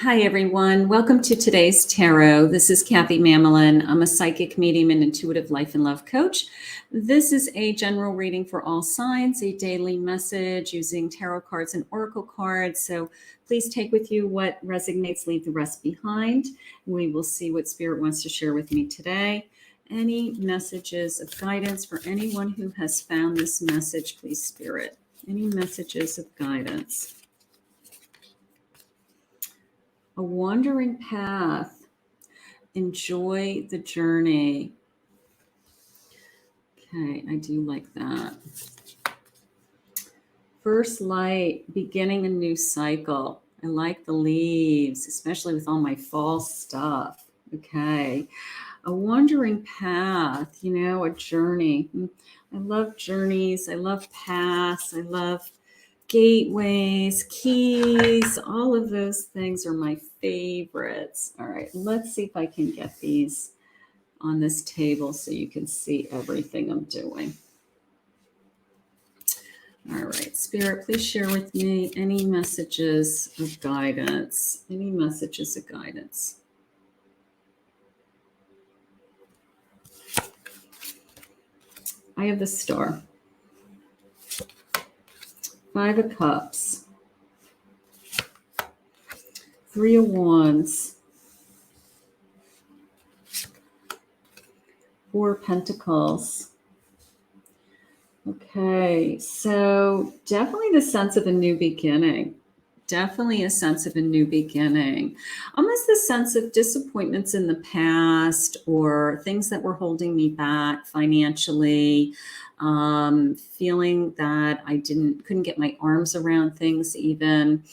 Hi, everyone. Welcome to today's tarot. This is Kathy Mamolen. I'm a psychic medium and intuitive life and love coach. This is a general reading for all signs, a daily message using tarot cards and oracle cards. So please take with you what resonates, leave the rest behind. We will see what Spirit wants to share with me today. Any messages of guidance for anyone who has found this message, please, Spirit. Any messages of guidance? A wandering path. Enjoy the journey. Okay, I do like that. First light, beginning a new cycle. I like the leaves, especially with all my fall stuff. Okay. A wandering path, a journey. I love journeys. I love paths. I love gateways, keys, all of those things are my favorites. All right, let's see if I can get these on this table so you can see everything I'm doing. All right, Spirit, please share with me any messages of guidance. Any messages of guidance. I have the Star. 5 of Cups. 3 of Wands. 4 of Pentacles. Okay, so definitely the sense of a new beginning. Definitely a sense of a new beginning. Almost the sense of disappointments in the past or things that were holding me back financially, feeling that I couldn't get my arms around things even.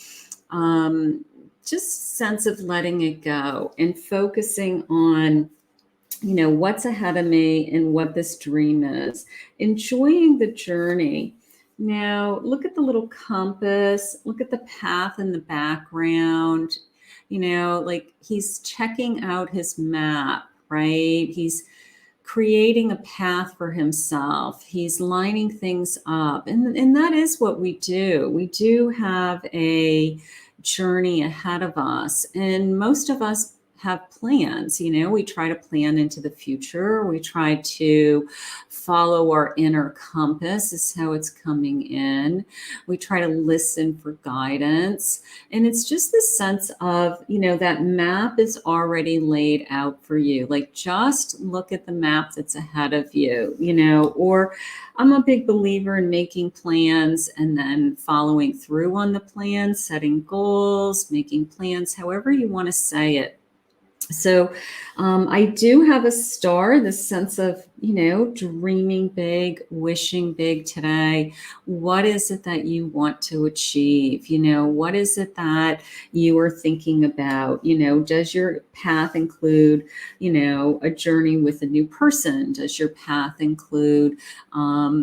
Just sense of letting it go and focusing on what's ahead of me and what this dream is. Enjoying the journey. Now, look at the little compass. Look at the path in the background. Like he's checking out his map, right? He's creating a path for himself. He's lining things up. And that is what we do. We do have a journey ahead of us. And most of us have plans. We try to plan into the future. We try to follow our inner compass, is how it's coming in. We try to listen for guidance. And it's just this sense of, that map is already laid out for you. Like, just look at the map that's ahead of you, or I'm a big believer in making plans and then following through on the plans, setting goals, making plans, however you want to say it. So I do have a star, this sense of, dreaming big, wishing big today. What is it that you want to achieve? What is it that you are thinking about? Does your path include, a journey with a new person? Does your path include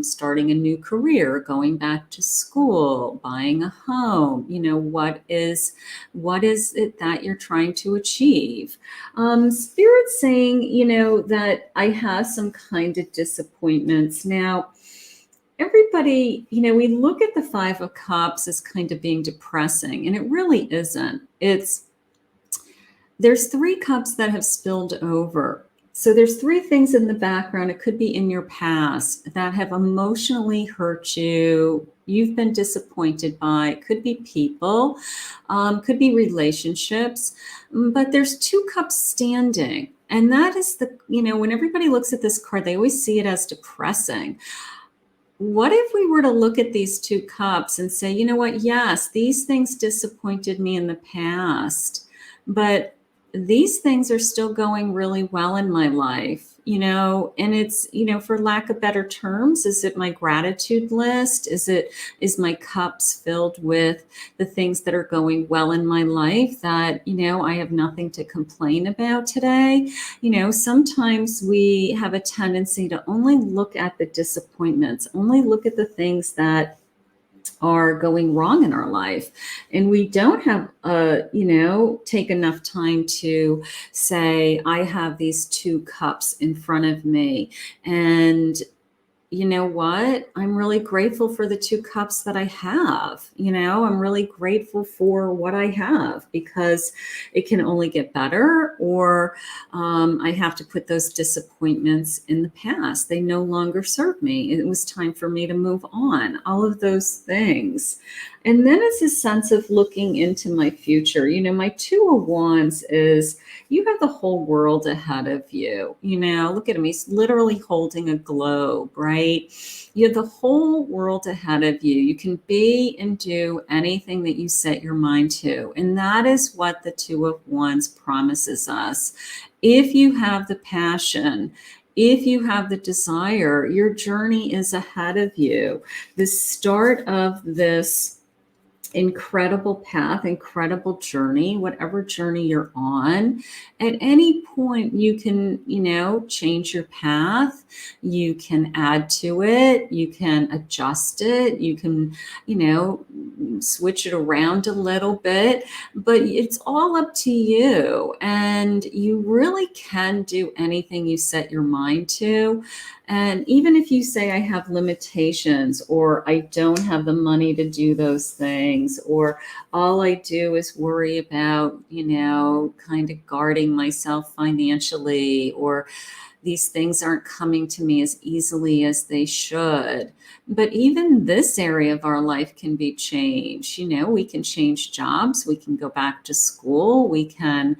starting a new career, going back to school, buying a home? What is it that you're trying to achieve? Spirit's saying, that I have some kind of disappointments. Now, everybody, we look at the 5 of Cups as kind of being depressing, and it really isn't. There's 3 cups that have spilled over. So there's 3 things in the background. It could be in your past that have emotionally hurt you. You've been disappointed by. It could be people, could be relationships, but there's 2 cups standing. And that is when everybody looks at this card, they always see it as depressing. What if we were to look at these 2 cups and say, you know what? Yes, these things disappointed me in the past, but these things are still going really well in my life, and it's, for lack of better terms, is it my gratitude list? Is my cups filled with the things that are going well in my life that, I have nothing to complain about today? Sometimes we have a tendency to only look at the disappointments, only look at the things that are going wrong in our life. And we don't have, take enough time to say, I have these 2 cups in front of me. And you know what? I'm really grateful for the 2 cups that I have. I'm really grateful for what I have, because it can only get better, or I have to put those disappointments in the past. They no longer serve me. It was time for me to move on. All of those things. And then it's a sense of looking into my future. My 2 of Wands is, you have the whole world ahead of you. Look at him. He's literally holding a globe, right? You have the whole world ahead of you. You can be and do anything that you set your mind to. And that is what the 2 of Wands promises us. If you have the passion, if you have the desire, your journey is ahead of you. The start of this incredible path, incredible journey, whatever journey you're on. At any point, you can, change your path. You can add to it. You can adjust it. You can, switch it around a little bit, but it's all up to you. And you really can do anything you set your mind to. And even if you say, I have limitations, or I don't have the money to do those things, or all I do is worry about, kind of guarding myself financially, or these things aren't coming to me as easily as they should. But even this area of our life can be changed. We can change jobs. We can go back to school. We can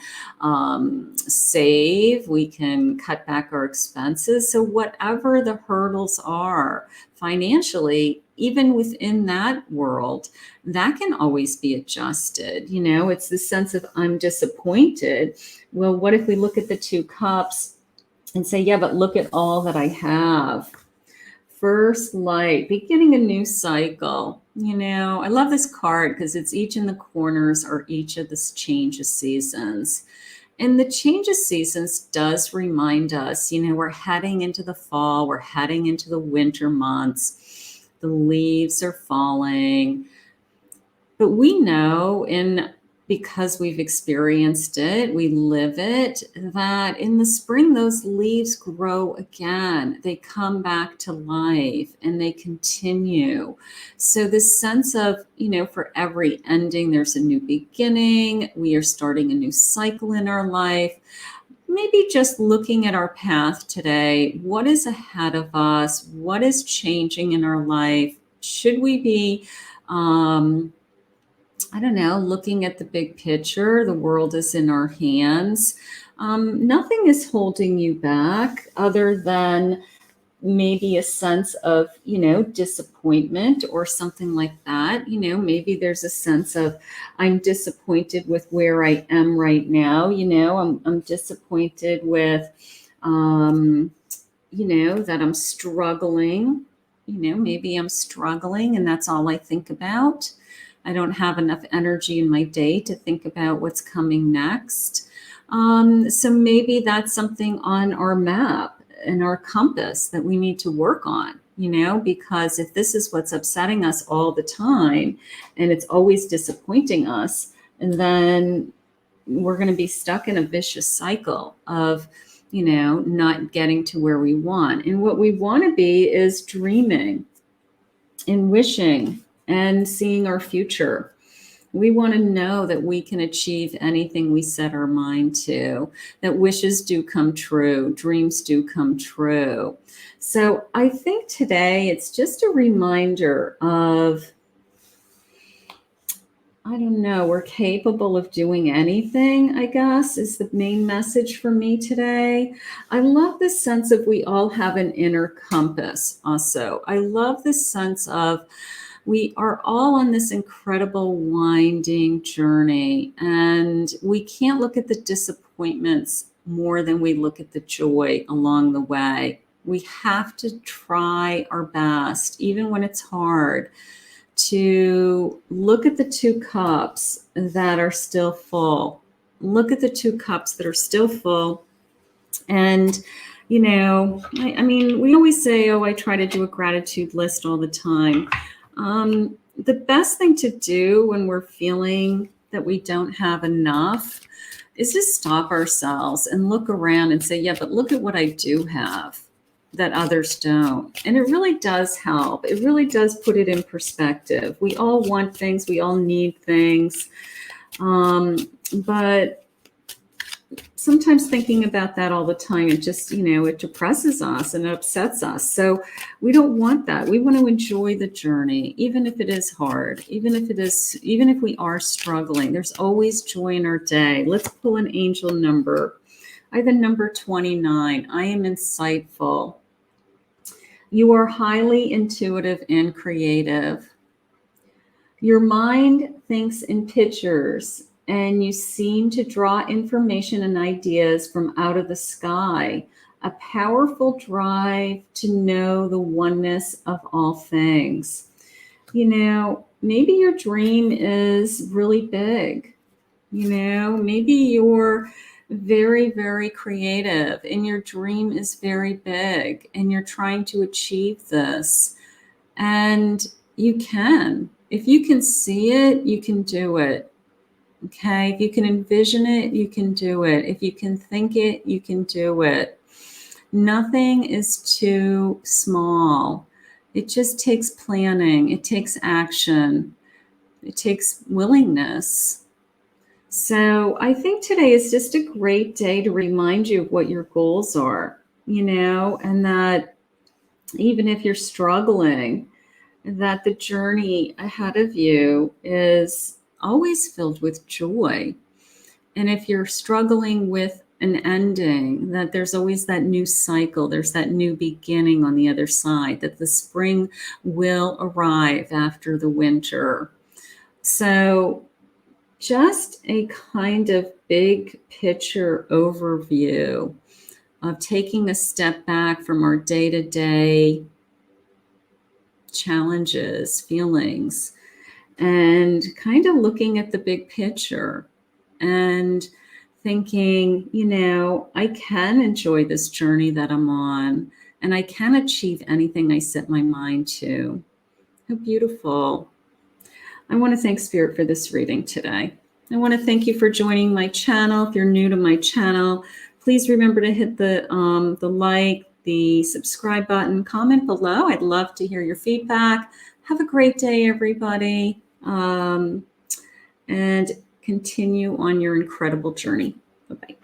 save. We can cut back our expenses. So whatever the hurdles are financially, even within that world, that can always be adjusted. It's the sense of, I'm disappointed. Well, what if we look at the 2 cups and say, yeah, but look at all that I have. First light, beginning a new cycle. I love this card because it's each in the corners or each of the change of seasons. And the change of seasons does remind us, we're heading into the fall, we're heading into the winter months. The leaves are falling. But we know, because we've experienced it, we live it, that in the spring, those leaves grow again. They come back to life and they continue. So this sense of, for every ending, there's a new beginning. We are starting a new cycle in our life. Maybe just looking at our path today, what is ahead of us? What is changing in our life? Should we be, looking at the big picture? The world is in our hands. Nothing is holding you back other than maybe a sense of, disappointment or something like that. Maybe there's a sense of, I'm disappointed with where I am right now. I'm disappointed with, that I'm struggling. Maybe I'm struggling and that's all I think about. I don't have enough energy in my day to think about what's coming next. So maybe that's something on our map and our compass that we need to work on, because if this is what's upsetting us all the time and it's always disappointing us, and then we're going to be stuck in a vicious cycle of, not getting to where we want. And what we want to be is dreaming and wishing and seeing our future. We want to know that we can achieve anything we set our mind to, that wishes do come true, dreams do come true. So I think today it's just a reminder of, we're capable of doing anything, I guess, is the main message for me today. I love this sense of we all have an inner compass also. I love this sense of, we are all on this incredible winding journey, and we can't look at the disappointments more than we look at the joy along the way. We have to try our best, even when it's hard, to look at the 2 cups that are still full. Look at the 2 cups that are still full. And we always say, I try to do a gratitude list all the time. The best thing to do when we're feeling that we don't have enough is to stop ourselves and look around and say, yeah, but look at what I do have. that others don't. And it really does help. It really does put it in perspective. We all want things. We all need things. But sometimes thinking about that all the time, it just, it depresses us and it upsets us. So we don't want that. We want to enjoy the journey, even if it is hard, even if we are struggling. There's always joy in our day. Let's pull an angel number. I have a number 29. I am insightful. You are highly intuitive and creative. Your mind thinks in pictures, and you seem to draw information and ideas from out of the sky. A powerful drive to know the oneness of all things. Maybe your dream is really big. Maybe you're very, very creative and your dream is very big and you're trying to achieve this. And you can. If you can see it, you can do it. Okay? If you can envision it, you can do it. If you can think it, you can do it. Nothing is too small. It just takes planning. It takes action. It takes willingness. So I think today is just a great day to remind you of what your goals are, and that even if you're struggling, that the journey ahead of you is always filled with joy. And if you're struggling with an ending, that there's always that new cycle, there's that new beginning on the other side, that the spring will arrive after the winter. So just a kind of big picture overview of taking a step back from our day-to-day challenges, feelings, and kind of looking at the big picture and thinking, I can enjoy this journey that I'm on, and I can achieve anything I set my mind to. How beautiful. I want to thank Spirit for this reading today. I want to thank you for joining my channel. If you're new to my channel, please remember to hit the like, the subscribe button, comment below. I'd love to hear your feedback. Have a great day, everybody, and continue on your incredible journey. Bye-bye.